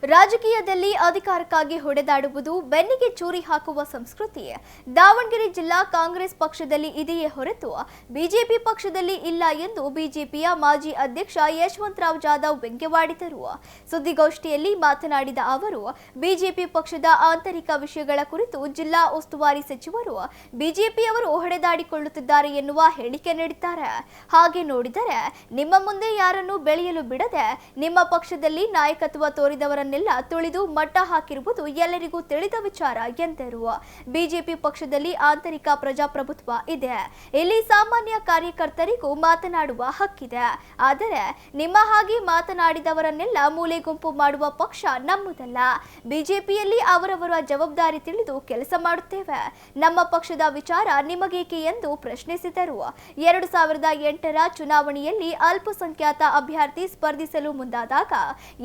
ರಾಜಕೀಯದಲ್ಲಿ ಅಧಿಕಾರಕ್ಕಾಗಿ ಹೊಡೆದಾಡುವುದು, ಬೆನ್ನಿಗೆ ಚೂರಿ ಹಾಕುವ ಸಂಸ್ಕೃತಿ ದಾವಣಗೆರೆ ಜಿಲ್ಲಾ ಕಾಂಗ್ರೆಸ್ ಪಕ್ಷದಲ್ಲಿ ಇದೆಯೇ ಹೊರತು ಬಿಜೆಪಿ ಪಕ್ಷದಲ್ಲಿ ಇಲ್ಲ ಎಂದು ಬಿಜೆಪಿಯ ಮಾಜಿ ಅಧ್ಯಕ್ಷ ಯಶವಂತರಾವ್ ಜಾಧವ್ ವ್ಯಂಗ್ಯವಾಡಿದರು. ಸುದ್ದಿಗೋಷ್ಠಿಯಲ್ಲಿ ಮಾತನಾಡಿದ ಅವರು, ಬಿಜೆಪಿ ಪಕ್ಷದ ಆಂತರಿಕ ವಿಷಯಗಳ ಕುರಿತು ಜಿಲ್ಲಾ ಉಸ್ತುವಾರಿ ಸಚಿವರು ಬಿಜೆಪಿಯವರು ಹೊಡೆದಾಡಿಕೊಳ್ಳುತ್ತಿದ್ದಾರೆ ಎನ್ನುವ ಹೇಳಿಕೆ ನೀಡಿದ್ದಾರೆ. ಹಾಗೆ ನೋಡಿದರೆ ನಿಮ್ಮ ಮುಂದೆ ಯಾರನ್ನು ಬೆಳೆಯಲು ಬಿಡದೆ ನಿಮ್ಮ ಪಕ್ಷದಲ್ಲಿ ನಾಯಕತ್ವ ತೋರಿದವರನ್ನೆಲ್ಲ ತುಳಿದು ಮಟ್ಟ ಹಾಕಿರುವುದು ಎಲ್ಲರಿಗೂ ತಿಳಿದ ವಿಚಾರ ಎಂದರು. ಬಿಜೆಪಿ ಪಕ್ಷದಲ್ಲಿ ಆಂತರಿಕ ಪ್ರಜಾಪ್ರಭುತ್ವ ಇದೆ. ಇಲ್ಲಿ ಸಾಮಾನ್ಯ ಕಾರ್ಯಕರ್ತರಿಗೂ ಮಾತನಾಡುವ ಹಕ್ಕಿದೆ. ಆದರೆ ನಿಮ್ಮ ಹಾಗೆ ಮಾತನಾಡಿದವರನ್ನೆಲ್ಲ ಮೂಲೆ ಗುಂಪು ಮಾಡುವ ಪಕ್ಷ ನಮ್ಮದಲ್ಲ. ಬಿಜೆಪಿಯಲ್ಲಿ ಅವರವರ ಜವಾಬ್ದಾರಿ ತಿಳಿದು ಕೆಲಸ ಮಾಡುತ್ತೇವೆ. ನಮ್ಮ ಪಕ್ಷದ ವಿಚಾರ ನಿಮಗೇಕೆ ಎಂದು ಪ್ರಶ್ನಿಸಿದರು. 2008ರ ಚುನಾವಣೆಯಲ್ಲಿ ಅಲ್ಪಸಂಖ್ಯಾತ ಅಭ್ಯರ್ಥಿ ಸ್ಪರ್ಧಿಸಲು ಮುಂದಾದಾಗ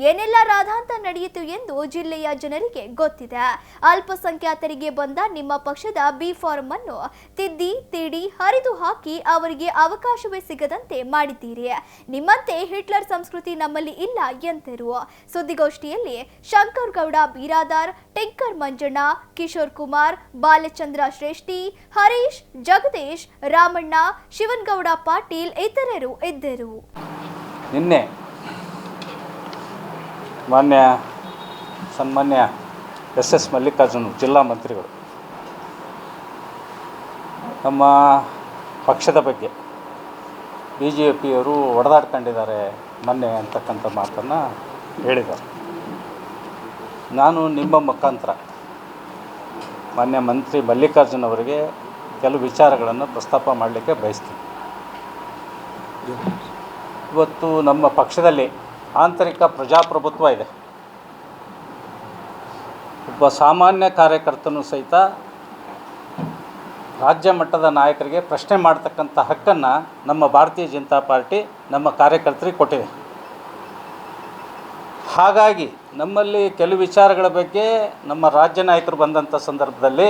ಏನೆಲ್ಲ ರಾಧಾಂತ ನಡೆಯಿತು ಎಂದು ಜಿಲ್ಲೆಯ ಜನರಿಗೆ ಗೊತ್ತಿದೆ. ಅಲ್ಪಸಂಖ್ಯಾತರಿಗೆ ಬಂದ ನಿಮ್ಮ ಪಕ್ಷದ ಬಿ ಫಾರಂ ಅನ್ನು ತಿದ್ದಿ ತೀಡಿ ಹರಿದು ಹಾಕಿ ಅವರಿಗೆ ಅವಕಾಶವೇ ಸಿಗದಂತೆ ಮಾಡಿದ್ದೀರಿ. ನಿಮ್ಮಂತೆ ಹಿಟ್ಲರ್ ಸಂಸ್ಕೃತಿ ನಮ್ಮಲ್ಲಿ ಇಲ್ಲ ಎಂದರು. ಸುದ್ದಿಗೋಷ್ಠಿಯಲ್ಲಿ ಶಂಕರ್ ಗೌಡ ಬಿರಾದಾರ್, ಟಿಂಕರ್ ಮಂಜಣ್ಣ, ಕಿಶೋರ್ ಕುಮಾರ್, ಬಾಲಚಂದ್ರ ಶ್ರೇಷ್ಠಿ, ಹರೀಶ್, ಜಗದೀಶ್, ರಾಮಣ್ಣ, ಶಿವನಗೌಡ ಪಾಟೀಲ್ ಇತರರು ಇದ್ದರು. ನಿನ್ನೆ ಸನ್ಮಾನ್ಯ ಎಸ್ ಮಲ್ಲಿಕಾರ್ಜುನ್ ಜಿಲ್ಲಾ ಮಂತ್ರಿಗಳು ನಮ್ಮ ಪಕ್ಷದ ಬಗ್ಗೆ ಬಿಜೆಪಿಯವರು ಹೊಡೆದಾಡ್ಕೊಂಡಿದ್ದಾರೆ ಮೊನ್ನೆ ಅಂತಕ್ಕಂಥ ಮಾತನ್ನು ಹೇಳಿದ್ದಾರೆ. ನಾನು ನಿಮ್ಮ ಮುಖಾಂತರ ಮಾನ್ಯ ಮಂತ್ರಿ ಮಲ್ಲಿಕಾರ್ಜುನ್ ಅವರಿಗೆ ಕೆಲವು ವಿಚಾರಗಳನ್ನು ಪ್ರಸ್ತಾಪ ಮಾಡಲಿಕ್ಕೆ ಬಯಸ್ತೀನಿ. ಇವತ್ತು ನಮ್ಮ ಪಕ್ಷದಲ್ಲಿ ಆಂತರಿಕ ಪ್ರಜಾಪ್ರಭುತ್ವ ಇದೆ. ಒಬ್ಬ ಸಾಮಾನ್ಯ ಕಾರ್ಯಕರ್ತನೂ ಸಹಿತ ರಾಜ್ಯ ಮಟ್ಟದ ನಾಯಕರಿಗೆ ಪ್ರಶ್ನೆ ಮಾಡ್ತಕ್ಕಂಥ ಹಕ್ಕನ್ನು ನಮ್ಮ ಭಾರತೀಯ ಜನತಾ ಪಾರ್ಟಿ ನಮ್ಮ ಕಾರ್ಯಕರ್ತರಿಗೆ ಕೊಟ್ಟಿದೆ. ಹಾಗಾಗಿ ನಮ್ಮಲ್ಲಿ ಕೆಲವು ವಿಚಾರಗಳ ಬಗ್ಗೆ ನಮ್ಮ ರಾಜ್ಯ ನಾಯಕರು ಬಂದಂಥ ಸಂದರ್ಭದಲ್ಲಿ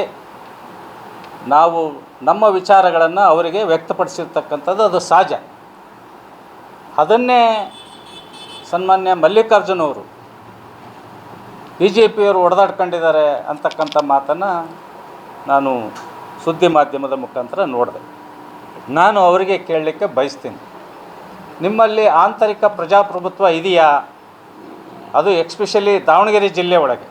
ನಾವು ನಮ್ಮ ವಿಚಾರಗಳನ್ನು ಅವರಿಗೆ ವ್ಯಕ್ತಪಡಿಸಿರ್ತಕ್ಕಂಥದ್ದು ಅದು ಸಹಜ. ಅದನ್ನೇ ಸನ್ಮಾನ್ಯ ಮಲ್ಲಿಕಾರ್ಜುನ್ ಅವರು ಬಿ ಜೆ ಪಿಯವರು ಹೊಡೆದಾಡ್ಕೊಂಡಿದ್ದಾರೆ ಅಂತಕ್ಕಂಥ ಮಾತನ್ನು ನಾನು ಸುದ್ದಿ ಮಾಧ್ಯಮದ ಮುಖಾಂತರ ನೋಡಿದೆ. ನಾನು ಅವರಿಗೆ ಕೇಳಲಿಕ್ಕೆ ಬಯಸ್ತೀನಿ, ನಿಮ್ಮಲ್ಲಿ ಆಂತರಿಕ ಪ್ರಜಾಪ್ರಭುತ್ವ ಇದೆಯಾ? ಅದು ಎಕ್ಸ್ಪೆಷಲಿ ದಾವಣಗೆರೆ ಜಿಲ್ಲೆ ಒಳಗೆ.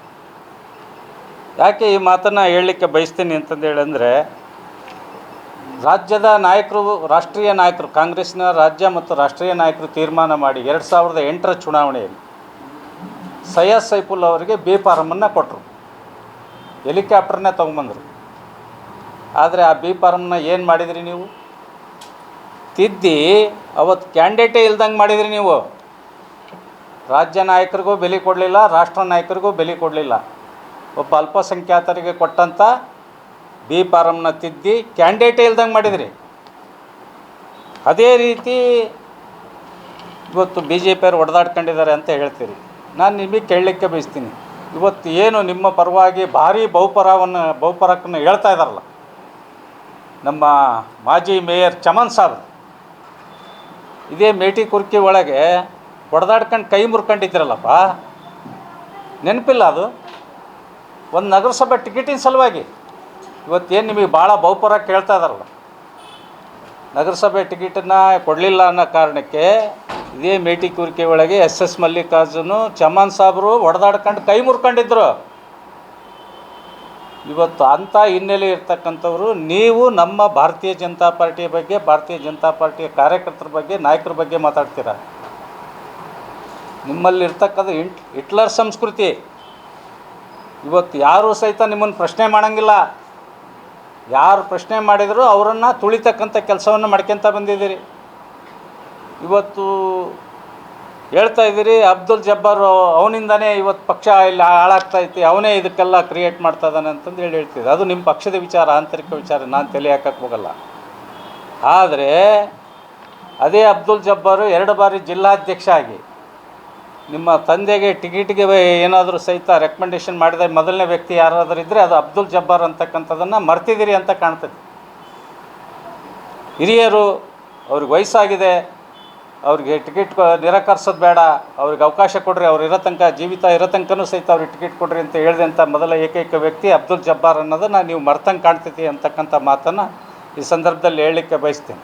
ಯಾಕೆ ಈ ಮಾತನ್ನು ಹೇಳಲಿಕ್ಕೆ ಬಯಸ್ತೀನಿ ಅಂತಂದೇಳಂದರೆ, ರಾಜ್ಯದ ನಾಯಕರು, ರಾಷ್ಟ್ರೀಯ ನಾಯಕರು, ಕಾಂಗ್ರೆಸ್ನ ರಾಜ್ಯ ಮತ್ತು ರಾಷ್ಟ್ರೀಯ ನಾಯಕರು ತೀರ್ಮಾನ ಮಾಡಿ 2008ರ ಚುನಾವಣೆಯಲ್ಲಿ ಸೈಯದ್ ಸೈಫುಲ್ ಅವರಿಗೆ ಬಿ ಫಾರಮನ್ನು ಕೊಟ್ಟರು. ಹೆಲಿಕಾಪ್ಟರ್ನೇ ತೊಗೊಂಬಂದರು. ಆದರೆ ಆ ಬಿ ಫಾರಮ್ನ ಏನು ಮಾಡಿದ್ರಿ ನೀವು? ತಿದ್ದಿ ಅವತ್ತು ಕ್ಯಾಂಡಿಡೇಟೇ ಇಲ್ದಂಗೆ ಮಾಡಿದ್ರಿ ನೀವು. ರಾಜ್ಯ ನಾಯಕರಿಗೂ ಬೆಲೆ ಕೊಡಲಿಲ್ಲ, ರಾಷ್ಟ್ರ ನಾಯಕರಿಗೂ ಬೆಲೆ ಕೊಡಲಿಲ್ಲ. ಒಬ್ಬ ಅಲ್ಪಸಂಖ್ಯಾತರಿಗೆ ಕೊಟ್ಟಂಥ ಬಿ ಫಾರಮ್ನ ತಿದ್ದಿ ಕ್ಯಾಂಡಿಡೇಟೇ ಇಲ್ದಂಗೆ ಮಾಡಿದ್ರಿ. ಅದೇ ರೀತಿ ಇವತ್ತು ಬಿ ಜೆ ಪಿಯವರು ಹೊಡೆದಾಡ್ಕೊಂಡಿದ್ದಾರೆ ಅಂತ ಹೇಳ್ತೀರಿ. ನಾನು ನಿಮಗೆ ಕೇಳಲಿಕ್ಕೆ ಬಯಸ್ತೀನಿ, ಇವತ್ತು ಏನು ನಿಮ್ಮ ಪರವಾಗಿ ಭಾರೀ ಬಹುಪರಾಕನ್ನು ಹೇಳ್ತಾ ಇದ್ದಾರಲ್ಲ ನಮ್ಮ ಮಾಜಿ ಮೇಯರ್ ಚಮನ್ ಸಾಬ್, ಇದೇ ಮೇಟಿ ಕುರ್ಕಿ ಒಳಗೆ ಹೊಡೆದಾಡ್ಕೊಂಡು ಕೈ ಮುರ್ಕೊಂಡಿದ್ದೀರಲ್ಲಪ್ಪ, ನೆನಪಿಲ್ಲ? ಅದು ಒಂದು ನಗರಸಭೆ ಟಿಕೆಟಿನ ಸಲುವಾಗಿ ಇವತ್ತೇನು ನಿಮಗೆ ಭಾಳ ಬಹುಪರಾಕ ಕೇಳ್ತಾ ಇದ್ದಾರಲ್ಲ, ನಗರಸಭೆ ಟಿಕೆಟನ್ನು ಕೊಡಲಿಲ್ಲ ಅನ್ನೋ ಕಾರಣಕ್ಕೆ ಇದೇ ಮೇಟಿ ಕುರ್ಕಿ ಒಳಗೆ ಎಸ್ ಮಲ್ಲಿಕಾರ್ಜುನು, ಚಮನ್ ಸಾಬ್ರು ಹೊಡೆದಾಡ್ಕೊಂಡು ಕೈ ಮುರ್ಕೊಂಡಿದ್ರು. ಇವತ್ತು ಅಂಥ ಹಿನ್ನೆಲೆ ಇರ್ತಕ್ಕಂಥವ್ರು ನೀವು ನಮ್ಮ ಭಾರತೀಯ ಜನತಾ ಪಾರ್ಟಿಯ ಬಗ್ಗೆ, ಭಾರತೀಯ ಜನತಾ ಪಾರ್ಟಿಯ ಕಾರ್ಯಕರ್ತರ ಬಗ್ಗೆ, ನಾಯಕರ ಬಗ್ಗೆ ಮಾತಾಡ್ತೀರ. ನಿಮ್ಮಲ್ಲಿರ್ತಕ್ಕಂಥ ಹಿಟ್ಲರ್ ಸಂಸ್ಕೃತಿ. ಇವತ್ತು ಯಾರೂ ಸಹಿತ ನಿಮ್ಮನ್ನು ಪ್ರಶ್ನೆ ಮಾಡೋಂಗಿಲ್ಲ. ಯಾರು ಪ್ರಶ್ನೆ ಮಾಡಿದರೂ ಅವರನ್ನು ತುಳಿತಕ್ಕಂಥ ಕೆಲಸವನ್ನು ಮಾಡ್ಕೊತ ಬಂದಿದ್ದೀರಿ. ಇವತ್ತು ಹೇಳ್ತಾ ಇದ್ದೀರಿ ಅಬ್ದುಲ್ ಜಬ್ಬಾರ್ ಅವನಿಂದನೇ ಇವತ್ತು ಪಕ್ಷ ಇಲ್ಲಿ ಹಾಳಾಗ್ತಾಯಿತ್ತು, ಅವನೇ ಇದಕ್ಕೆಲ್ಲ ಕ್ರಿಯೇಟ್ ಮಾಡ್ತಾ ಇದ್ದಾನೆ ಅಂತಂದು ಹೇಳ್ತಿದ್ದೆ. ಅದು ನಿಮ್ಮ ಪಕ್ಷದ ವಿಚಾರ, ಆಂತರಿಕ ವಿಚಾರ, ನಾನು ತಲೆ ಹಾಕಕ್ಕೆ ಹೋಗಲ್ಲ. ಆದರೆ ಅದೇ ಅಬ್ದುಲ್ ಜಬ್ಬಾರು 2 ಬಾರಿ ಜಿಲ್ಲಾಧ್ಯಕ್ಷ ಆಗಿ ನಿಮ್ಮ ತಂದೆಗೆ ಟಿಕೆಟ್ಗೆ ಏನಾದರೂ ಸಹಿತ ರೆಕಮೆಂಡೇಷನ್ ಮಾಡಿದ ಮೊದಲನೇ ವ್ಯಕ್ತಿ ಯಾರಾದರೂ ಇದ್ದರೆ ಅದು ಅಬ್ದುಲ್ ಜಬ್ಬಾರ್ ಅಂತಕ್ಕಂಥದ್ದನ್ನು ಮರ್ತಿದ್ದೀರಿ ಅಂತ ಕಾಣ್ತದೆ. ಹಿರಿಯರು, ಅವ್ರಿಗೆ ವಯಸ್ಸಾಗಿದೆ, ಅವ್ರಿಗೆ ಟಿಕೆಟ್ ನಿರಾಕರಿಸೋದು ಬೇಡ, ಅವ್ರಿಗೆ ಅವಕಾಶ ಕೊಡ್ರಿ, ಅವ್ರು ಇರೋ ತನಕ ಜೀವಿತ ಇರೋ ತನಕನೂ ಸಹಿತ ಅವ್ರಿಗೆ ಟಿಕೆಟ್ ಕೊಡ್ರಿ ಅಂತ ಹೇಳಿದಂಥ ಮೊದಲ ಏಕೈಕ ವ್ಯಕ್ತಿ ಅಬ್ದುಲ್ ಜಬ್ಬಾರ್ ಅನ್ನೋದನ್ನು ನೀವು ಮರ್ತಂಗೆ ಕಾಣ್ತೈತಿ ಅಂತಕ್ಕಂಥ ಮಾತನ್ನು ಈ ಸಂದರ್ಭದಲ್ಲಿ ಹೇಳಲಿಕ್ಕೆ ಬಯಸ್ತೇನೆ.